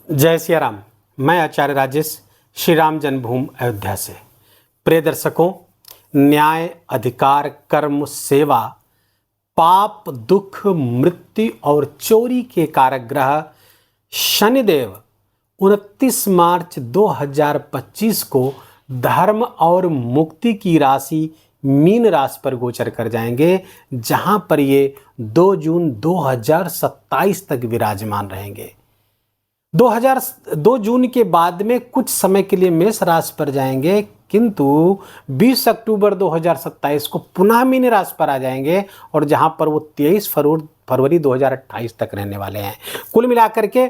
जय सिया राम। मैं आचार्य राजेश श्री राम जन्मभूमि अयोध्या से। प्रिय दर्शकों, न्याय, अधिकार, कर्म, सेवा, पाप, दुख, मृत्यु और चोरी के कारक ग्रह शनिदेव 29 मार्च 2025 को धर्म और मुक्ति की राशि मीन राशि पर गोचर कर जाएंगे, जहां पर ये 2 जून 2027 तक विराजमान रहेंगे। 2 जून के बाद में कुछ समय के लिए मेष राशि पर जाएंगे, किंतु 20 अक्टूबर 2027 को पुनः मीन राशि पर आ जाएंगे और जहां पर वो 23 फरवरी 2028 तक रहने वाले हैं। कुल मिलाकर के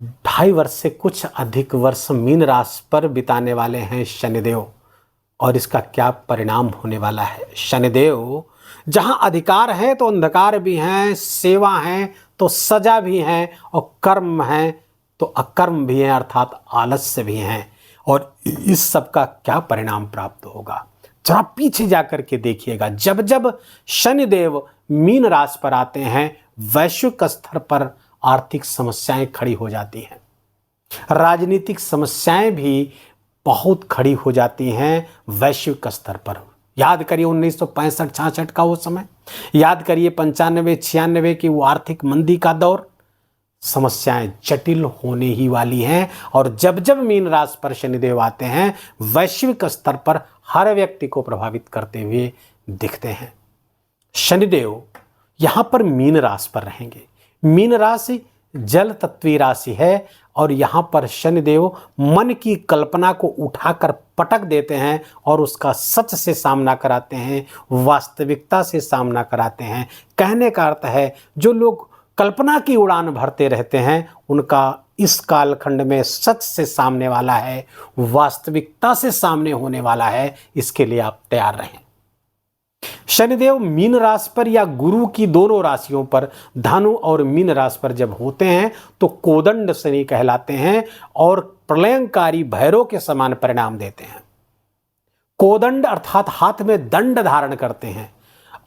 2.5 वर्ष से कुछ अधिक वर्ष मीन राशि पर बिताने वाले हैं शनिदेव। और इसका क्या परिणाम होने वाला है? शनिदेव जहां अधिकार है तो अंधकार भी है, सेवा है तो सजा भी है, और कर्म है तो अकर्म भी है, अर्थात आलस्य भी हैं। और इस सब का क्या परिणाम प्राप्त होगा, जरा पीछे जाकर के देखिएगा। जब जब शनिदेव मीन राशि पर आते हैं, वैश्विक स्तर पर आर्थिक समस्याएं खड़ी हो जाती हैं, राजनीतिक समस्याएं भी बहुत खड़ी हो जाती हैं वैश्विक स्तर पर। याद करिए 1965-66 का वो समय, याद करिए 95-96 की वो आर्थिक मंदी का दौर। समस्याएं जटिल होने ही वाली हैं। और जब जब मीन राशि पर शनिदेव आते हैं, वैश्विक स्तर पर हर व्यक्ति को प्रभावित करते हुए दिखते हैं। शनिदेव यहां पर मीन राशि पर रहेंगे। मीन राशि जल तत्वीय राशि है और यहां पर शनिदेव मन की कल्पना को उठाकर पटक देते हैं और उसका सच से सामना कराते हैं, वास्तविकता से सामना कराते हैं। कहने का अर्थ है, जो लोग कल्पना की उड़ान भरते रहते हैं, उनका इस कालखंड में सच से सामने वाला है, वास्तविकता से सामने होने वाला है। इसके लिए आप तैयार रहें। शनिदेव मीन राशि पर या गुरु की दोनों राशियों पर, धनु और मीन राशि पर जब होते हैं तो कोदंड शनि कहलाते हैं और प्रलयंकारी भैरव के समान परिणाम देते हैं। कोदंड अर्थात हाथ में दंड धारण करते हैं,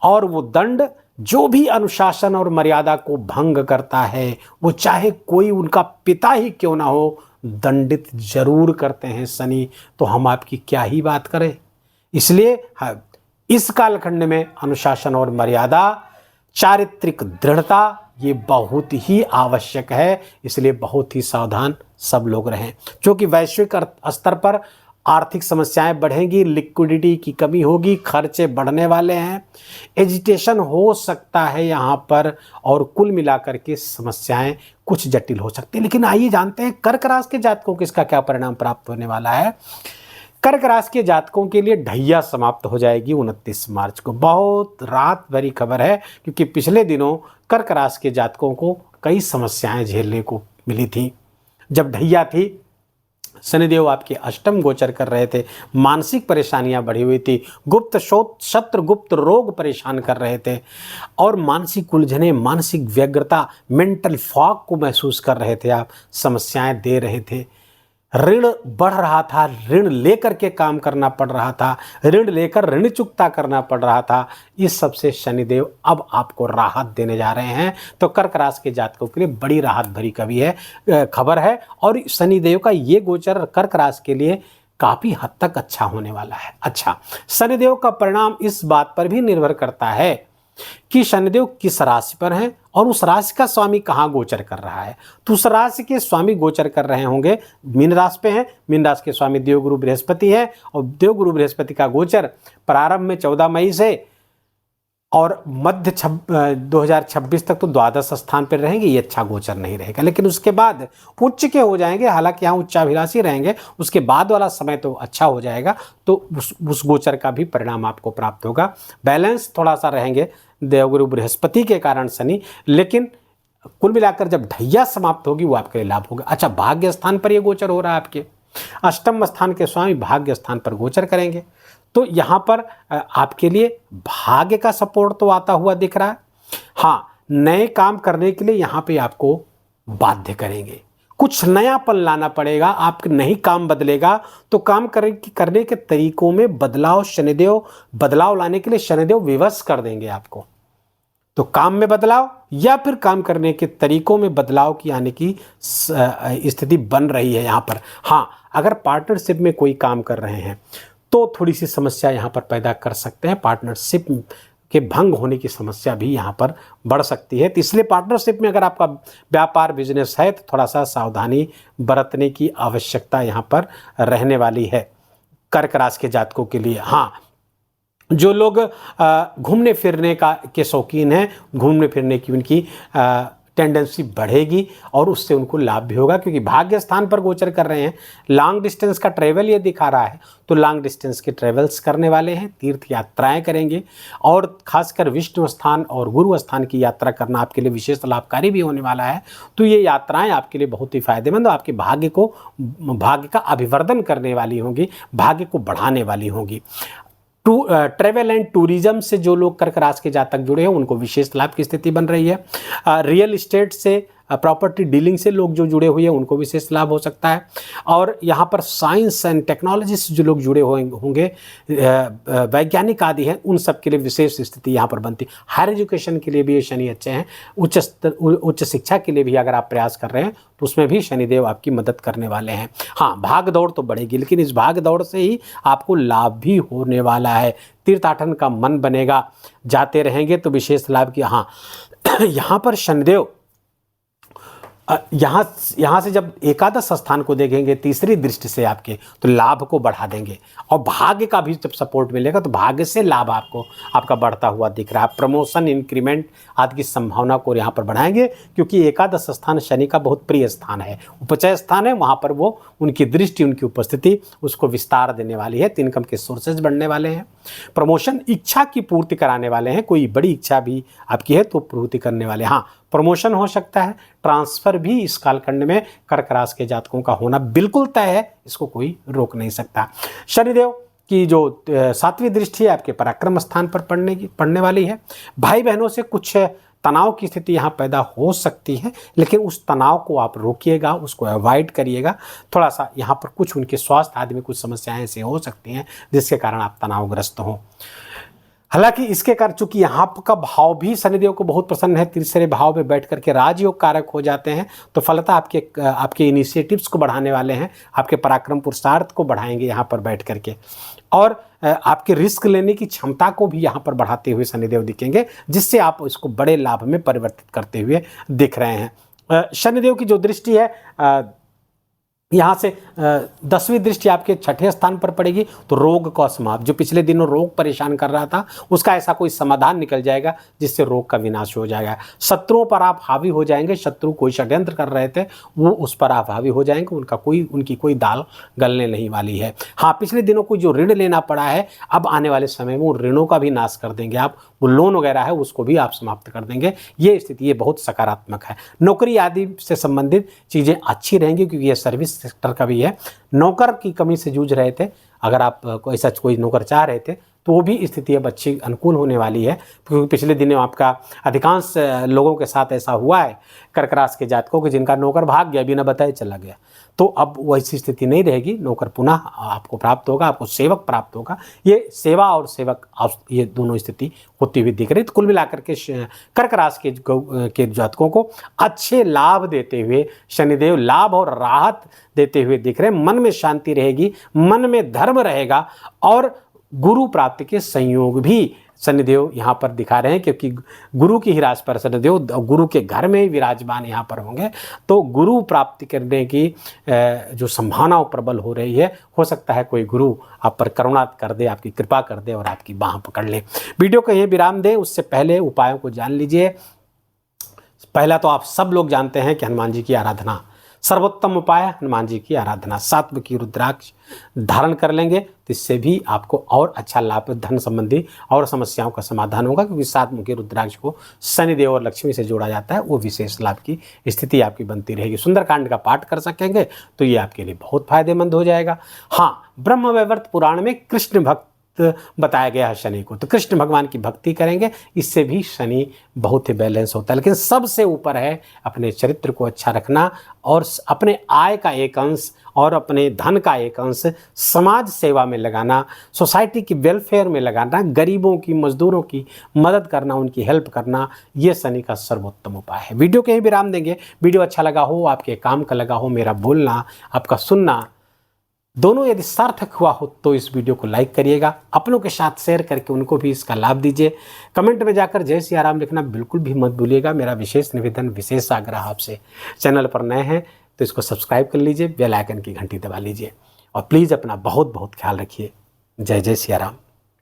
और वो दंड जो भी अनुशासन और मर्यादा को भंग करता है, वो चाहे कोई उनका पिता ही क्यों ना हो, दंडित जरूर करते हैं शनि। तो हम आपकी क्या ही बात करें। इसलिए इस कालखंड में अनुशासन और मर्यादा, चारित्रिक दृढ़ता, ये बहुत ही आवश्यक है। इसलिए बहुत ही सावधान सब लोग रहें, क्योंकि वैश्विक स्तर पर आर्थिक समस्याएं बढ़ेंगी, लिक्विडिटी की कमी होगी, खर्चे बढ़ने वाले हैं, एजिटेशन हो सकता है यहाँ पर, और कुल मिलाकर के समस्याएं कुछ जटिल हो सकती हैं। लेकिन आइए जानते हैं कर्क राशि के जातकों को इसका क्या परिणाम प्राप्त होने वाला है। कर्क राशि के जातकों के लिए ढैया समाप्त हो जाएगी 29 मार्च को। बहुत राहत भरी खबर है, क्योंकि पिछले दिनों कर्क राशि के जातकों को कई समस्याएं झेलने को मिली थी। जब ढैया थी, शनिदेव आपके अष्टम गोचर कर रहे थे, मानसिक परेशानियां बढ़ी हुई थी, गुप्त शत्रु गुप्त रोग परेशान कर रहे थे, और मानसिक उलझने, मानसिक व्यग्रता, मेंटल फॉग को महसूस कर रहे थे आप, समस्याएं दे रहे थे, ऋण बढ़ रहा था, ऋण लेकर के काम करना पड़ रहा था, ऋण लेकर ऋण चुकता करना पड़ रहा था। इस सब से शनिदेव अब आपको राहत देने जा रहे हैं। तो कर्क राशि के जातकों के लिए बड़ी राहत भरी खबर है, और शनिदेव का ये गोचर कर्क राशि के लिए काफ़ी हद तक अच्छा होने वाला है। अच्छा, शनिदेव का परिणाम इस बात पर भी निर्भर करता है कि शनिदेव किस राशि पर हैं और उस राशि का स्वामी कहाँ गोचर कर रहा है। तो उस राशि के स्वामी गोचर कर रहे होंगे, मीन राशि पे हैं, मीन राशि के स्वामी देवगुरु बृहस्पति है, और देवगुरु बृहस्पति का गोचर प्रारंभ में 14 मई से और मध्य 2026 तक तो द्वादश स्थान पर रहेंगे। ये अच्छा गोचर नहीं रहेगा, लेकिन उसके बाद उच्च के हो जाएंगे। हालांकि यहाँ उच्चाभिलाषी रहेंगे, उसके बाद वाला समय तो अच्छा हो जाएगा। तो उस गोचर का भी परिणाम आपको प्राप्त होगा। बैलेंस थोड़ा सा रहेंगे देवगुरु बृहस्पति के कारण शनि, लेकिन कुल मिलाकर जब ढैया समाप्त होगी वो आपके लिए लाभ होगा। अच्छा, भाग्य स्थान पर ये गोचर हो रहा है, आपके अष्टम स्थान के स्वामी भाग्य स्थान पर गोचर करेंगे। तो यहाँ पर आपके लिए भाग्य का सपोर्ट तो आता हुआ दिख रहा है। हाँ, नए काम करने के लिए यहाँ पे आपको बाध्य करेंगे, कुछ नयापन लाना पड़ेगा। आप नहीं काम बदलेगा तो काम करने के तरीकों में बदलाव, शनिदेव बदलाव लाने के लिए शनिदेव विवश कर देंगे आपको। तो काम में बदलाव या फिर काम करने के तरीकों में बदलाव की आने की स्थिति बन रही है यहाँ पर। हाँ, अगर पार्टनरशिप में कोई काम कर रहे हैं तो थोड़ी सी समस्या यहाँ पर पैदा कर सकते हैं। पार्टनरशिप के भंग होने की समस्या भी यहाँ पर बढ़ सकती है। तो इसलिए पार्टनरशिप में अगर आपका व्यापार बिजनेस है तो थोड़ा सा सावधानी बरतने की आवश्यकता यहाँ पर रहने वाली है कर्क राशि के जातकों के लिए। हाँ, जो लोग घूमने फिरने के शौकीन हैं, घूमने फिरने की उनकी टेंडेंसी बढ़ेगी और उससे उनको लाभ भी होगा, क्योंकि भाग्य स्थान पर गोचर कर रहे हैं। लॉन्ग डिस्टेंस का ट्रैवल ये दिखा रहा है, तो लॉन्ग डिस्टेंस के ट्रैवल्स करने वाले हैं, तीर्थ यात्राएं करेंगे और खासकर विष्णु स्थान और गुरु स्थान की यात्रा करना आपके लिए विशेष लाभकारी भी होने वाला है। तो ये यात्राएं आपके लिए बहुत ही फायदेमंद और आपके भाग्य का अभिवर्धन करने वाली होंगी, भाग्य को बढ़ाने वाली होंगी। ट्रेवल एंड टूरिज्म से जो लोग कर्क राशि के जातक जुड़े हैं उनको विशेष लाभ की स्थिति बन रही है। रियल एस्टेट से, प्रॉपर्टी डीलिंग से लोग जो जुड़े हुए हैं उनको विशेष लाभ हो सकता है। और यहाँ पर साइंस एंड टेक्नोलॉजी से जो लोग जुड़े होंगे, वैज्ञानिक आदि हैं, उन सब के लिए विशेष स्थिति यहाँ पर बनती है। हायर एजुकेशन के लिए भी ये शनि अच्छे हैं। उच्च शिक्षा के लिए भी अगर आप प्रयास कर रहे हैं तो उसमें भी शनिदेव आपकी मदद करने वाले हैं। हाँ, भाग दौड़ तो बढ़ेगी, लेकिन इस भाग दौड़ से ही आपको लाभ भी होने वाला है। तीर्थाटन का मन बनेगा, जाते रहेंगे तो विशेष लाभ की। हाँ, यहाँ पर शनिदेव यहाँ से जब एकादश स्थान को देखेंगे तीसरी दृष्टि से आपके, तो लाभ को बढ़ा देंगे और भाग्य का भी जब सपोर्ट मिलेगा तो भाग्य से लाभ आपका बढ़ता हुआ दिख रहा है। प्रमोशन, इंक्रीमेंट आदि की संभावना को यहाँ पर बढ़ाएंगे, क्योंकि एकादश स्थान शनि का बहुत प्रिय स्थान है, उपचय स्थान है। वहाँ पर वो उनकी दृष्टि, उनकी उपस्थिति उसको विस्तार देने वाली है। तो इनकम के सोर्सेज बढ़ने वाले हैं। प्रमोशन, इच्छा की पूर्ति कराने वाले हैं। कोई बड़ी इच्छा भी आपकी है तो पूर्ति करने वाले। हाँ, प्रमोशन हो सकता है। ट्रांसफ़र भी इस कालखंड में कर्क राशि के जातकों का होना बिल्कुल तय है, इसको कोई रोक नहीं सकता। शनिदेव की जो 7वीं दृष्टि है आपके पराक्रम स्थान पर पड़ने वाली है। भाई बहनों से कुछ तनाव की स्थिति यहाँ पैदा हो सकती है, लेकिन उस तनाव को आप रोकिएगा, उसको अवॉइड करिएगा। थोड़ा सा यहाँ पर कुछ उनके स्वास्थ्य आदि में कुछ समस्याएं ऐसी हो सकती हैं जिसके कारण आप तनावग्रस्त हों। हालांकि इसके कारण चूंकि यहाँ का भाव भी शनिदेव को बहुत प्रसन्न है, तीसरे भाव में बैठ करके राजयोग कारक हो जाते हैं, तो फलतः आपके इनिशिएटिव्स को बढ़ाने वाले हैं, आपके पराक्रम पुरुषार्थ को बढ़ाएंगे यहाँ पर बैठ करके, और आपके रिस्क लेने की क्षमता को भी यहाँ पर बढ़ाते हुए शनिदेव दिखेंगे, जिससे आप इसको बड़े लाभ में परिवर्तित करते हुए दिख रहे हैं। शनिदेव की जो दृष्टि है यहाँ से 10वीं दृष्टि आपके 6ठे स्थान पर पड़ेगी, तो रोग का समाप्त, जो पिछले दिनों रोग परेशान कर रहा था उसका ऐसा कोई समाधान निकल जाएगा जिससे रोग का विनाश हो जाएगा। शत्रुओं पर आप हावी हो जाएंगे, शत्रु कोई षड्यंत्र कर रहे थे वो उस पर आप हावी हो जाएंगे, उनकी कोई दाल गलने नहीं वाली है। हाँ, पिछले दिनों को जो ऋण लेना पड़ा है, अब आने वाले समय में उन ऋणों का भी नाश कर देंगे आप, वो लोन वगैरह है उसको भी आप समाप्त कर देंगे। ये स्थिति ये बहुत सकारात्मक है। नौकरी आदि से संबंधित चीज़ें अच्छी रहेंगी, क्योंकि ये सर्विस सेक्टर का भी है। नौकर की कमी से जूझ रहे थे, अगर आप ऐसा कोई नौकर चाह रहे थे तो वो भी स्थिति अब अच्छी अनुकूल होने वाली है, क्योंकि पिछले दिनों आपका अधिकांश लोगों के साथ ऐसा हुआ है कर्क राशि के जातकों के जिनका नौकर भाग गया, बिना बताए चला गया। तो अब वैसी स्थिति नहीं रहेगी, नौकर पुनः आपको प्राप्त होगा, आपको सेवक प्राप्त होगा। ये सेवा और सेवक ये दोनों स्थिति होती हुई दिख रही। तो कुल मिलाकर के कर्क राशि के जातकों को अच्छे लाभ देते हुए शनिदेव लाभ और राहत देते हुए दिख रहे हैं। मन में शांति रहेगी, मन में धर्म रहेगा और गुरु प्राप्ति के संयोग भी शनिदेव यहाँ पर दिखा रहे हैं, क्योंकि गुरु की ही राशि पर शनिदेव गुरु के घर में ही विराजमान यहाँ पर होंगे। तो गुरु प्राप्ति करने की जो संभावना प्रबल हो रही है, हो सकता है कोई गुरु आप पर करुणा कर दे, आपकी कृपा कर दे और आपकी बाह पकड़ ले। वीडियो को यहीं विराम दे, उससे पहले उपायों को जान लीजिए। पहला तो आप सब लोग जानते हैं कि हनुमान जी की आराधना सर्वोत्तम उपाय, हनुमान जी की आराधना। 7 की रुद्राक्ष धारण कर लेंगे तो इससे भी आपको और अच्छा लाभ, धन संबंधी और समस्याओं का समाधान होगा, क्योंकि 7 मुखी रुद्राक्ष को शनिदेव और लक्ष्मी से जोड़ा जाता है, वो विशेष लाभ की स्थिति आपकी बनती रहेगी। सुंदरकांड का पाठ कर सकेंगे तो ये आपके लिए बहुत फायदेमंद हो जाएगा। हाँ, ब्रह्म वैवर्त पुराण में कृष्ण भक्त बताया गया है शनि को। तो कृष्ण भगवान की भक्ति करेंगे, इससे भी शनि बहुत ही बैलेंस होता है। लेकिन सबसे ऊपर है अपने चरित्र को अच्छा रखना और अपने आय का एक अंश और अपने धन का एक अंश समाज सेवा में लगाना, सोसाइटी की वेलफेयर में लगाना, गरीबों की, मजदूरों की मदद करना, उनकी हेल्प करना, ये शनि का सर्वोत्तम उपाय है। वीडियो के ही विराम देंगे। वीडियो अच्छा लगा हो, आपके काम का लगा हो, मेरा बोलना, आपका सुनना दोनों यदि सार्थक हुआ हो तो इस वीडियो को लाइक करिएगा, अपनों के साथ शेयर करके उनको भी इसका लाभ दीजिए। कमेंट में जाकर जय सिया राम लिखना बिल्कुल भी मत भूलिएगा। मेरा विशेष निवेदन, विशेष आग्रह आपसे, चैनल पर नए हैं तो इसको सब्सक्राइब कर लीजिए, बेल आइकन की घंटी दबा लीजिए और प्लीज़ अपना बहुत बहुत ख्याल रखिए। जय जय सिया राम।